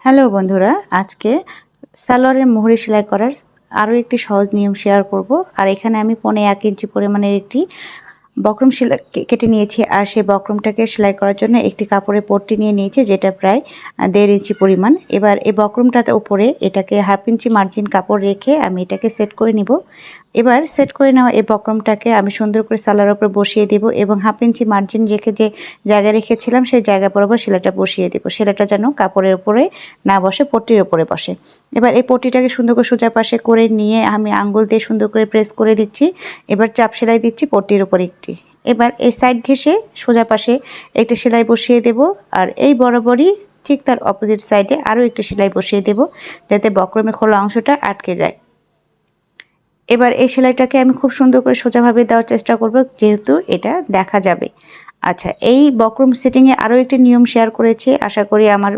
Hello বন্ধুরা, আজকে সালোয়ারের মোহরি সেলাই করার আরও একটি সহজ নিয়ম শেয়ার করব। আর এখানে আমি 1.5 ইঞ্চি পরিমাণের একটি বক্রম সেলাই কেটে নিয়েছি। আর সেই বক্রমটাকে সেলাই করার জন্য একটি কাপড়ের পট্টি নিয়ে নিয়েছি, যেটা প্রায় 1.5 ইঞ্চি পরিমাণ। এবার এই বক্রমটার উপরে এটাকে 1/2 ইঞ্চি মার্জিন কাপড় রেখে আমি এটাকে সেট করে নিব। এবার সেট করে নেওয়া এই বক্রমটাকে আমি সুন্দর করে সালোয়ারের উপরে বসিয়ে দেব এবং 1/2 ইঞ্চি মার্জিন রেখে যে জায়গায় রেখেছিলাম সেই জায়গা বরাবর সেলাইটা বসিয়ে দেব। সেলাইটা যেন কাপড়ের উপরে না বসে, পট্টির উপরে বসে। এবার এই পট্টিটাকে সুন্দর করে সোজা পাশে করে নিয়ে আমি আঙ্গুল দিয়ে সুন্দর করে প্রেস করে দিচ্ছি। এবার চাপ সেলাই দিচ্ছি পট্টির উপর একটি। এবার এই সাইড ঘেঁষে সোজা পাশে একটা সেলাই বসিয়ে দেব। আর এই বরাবরই ঠিক তার অপোজিট সাইডে আরও একটি সেলাই বসিয়ে দেব, যাতে বক্রমের খোলা অংশটা আটকে যায়। এবার এই সেলাইটাকে আমি খুব সুন্দর করে সোজাভাবে দেওয়ার চেষ্টা করব, যেহেতু এটা দেখা যাবে। আচ্ছা, এই বক্রম সেটিংয়ে আরও একটি নিয়ম শেয়ার করেছি, আশা করি আমার